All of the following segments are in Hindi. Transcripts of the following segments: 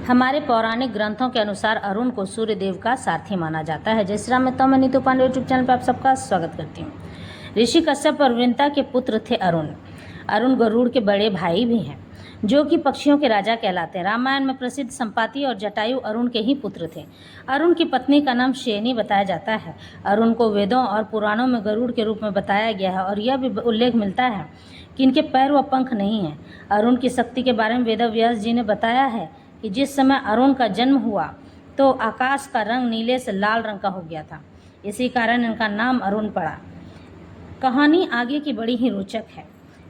हमारे पौराणिक ग्रंथों के अनुसार अरुण को सूर्य देव का सारथी माना जाता है। जय श्री राम। मैं नीतू पांडे यूट्यूब चैनल पर आप सबका स्वागत करती हूँ। ऋषि कश्यप और वृंता के पुत्र थे अरुण। अरुण गरुड़ के बड़े भाई भी हैं, जो कि पक्षियों के राजा कहलाते हैं। रामायण में प्रसिद्ध संपाति और जटायु अरुण के ही पुत्र थे। अरुण की पत्नी का नाम शयनी बताया जाता है। अरुण को वेदों और पुराणों में गरुड़ के रूप में बताया गया है और यह भी उल्लेख मिलता है कि इनके पैर व पंख नहीं हैं। अरुण की शक्ति के बारे में वेदव्यास जी ने बताया है कि जिस समय अरुण का जन्म हुआ तो आकाश का रंग नीले से लाल रंग का हो गया था। इसी कारण इनका नाम अरुण पड़ा। कहानी आगे की बड़ी ही रोचक है।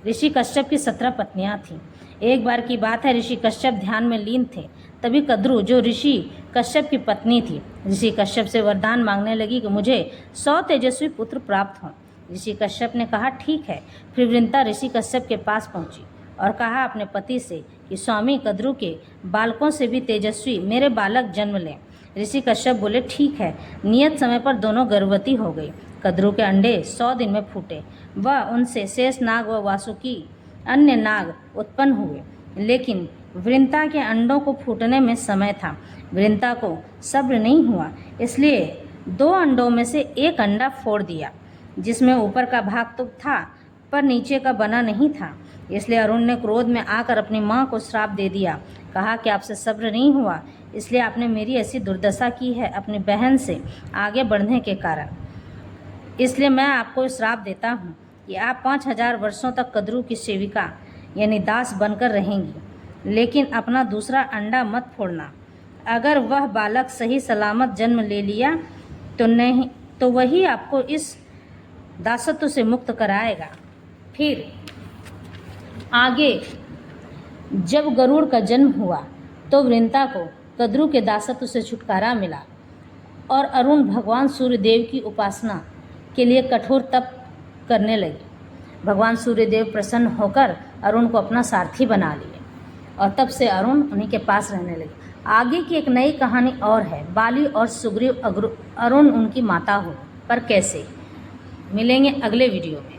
ऋषि कश्यप की 17 पत्नियां थीं। एक बार की बात है, ऋषि कश्यप ध्यान में लीन थे। तभी कद्रू, जो ऋषि कश्यप की पत्नी थी, ऋषि कश्यप से वरदान मांगने लगी कि मुझे 100 तेजस्वी पुत्र प्राप्त हों। ऋषि कश्यप ने कहा ठीक है। फिर वृंता ऋषि कश्यप के पास पहुंची और कहा अपने पति से कि स्वामी, कद्रू के बालकों से भी तेजस्वी मेरे बालक जन्म लें। ऋषि कश्यप बोले ठीक है। नियत समय पर दोनों गर्भवती हो गई। कद्रू के अंडे 100 दिन में फूटे व उनसे शेष नाग व वासुकी अन्य नाग उत्पन्न हुए। लेकिन वृंता के अंडों को फूटने में समय था। वृंता को सब्र नहीं हुआ, इसलिए 2 अंडों में से एक अंडा फोड़ दिया, जिसमें ऊपर का भाग तो था पर नीचे का बना नहीं था। इसलिए अरुण ने क्रोध में आकर अपनी माँ को श्राप दे दिया। कहा कि आपसे सब्र नहीं हुआ, इसलिए आपने मेरी ऐसी दुर्दशा की है अपनी बहन से आगे बढ़ने के कारण। इसलिए मैं आपको श्राप देता हूँ कि आप 5000 वर्षों तक कद्रू की सेविका यानी दास बनकर रहेंगी, लेकिन अपना दूसरा अंडा मत फोड़ना। अगर वह बालक सही सलामत जन्म ले लिया तो वही आपको इस दासत्व से मुक्त कराएगा। फिर आगे जब गरुड़ का जन्म हुआ तो वृंता को कद्रू के दासत्व से छुटकारा मिला और अरुण भगवान सूर्यदेव की उपासना के लिए कठोर तप करने लगे। भगवान सूर्यदेव प्रसन्न होकर अरुण को अपना सारथी बना लिए और तब से अरुण उन्हीं के पास रहने लगे। आगे की एक नई कहानी और है। बाली और सुग्रीव अरुण उनकी माता हो, पर कैसे, मिलेंगे अगले वीडियो में।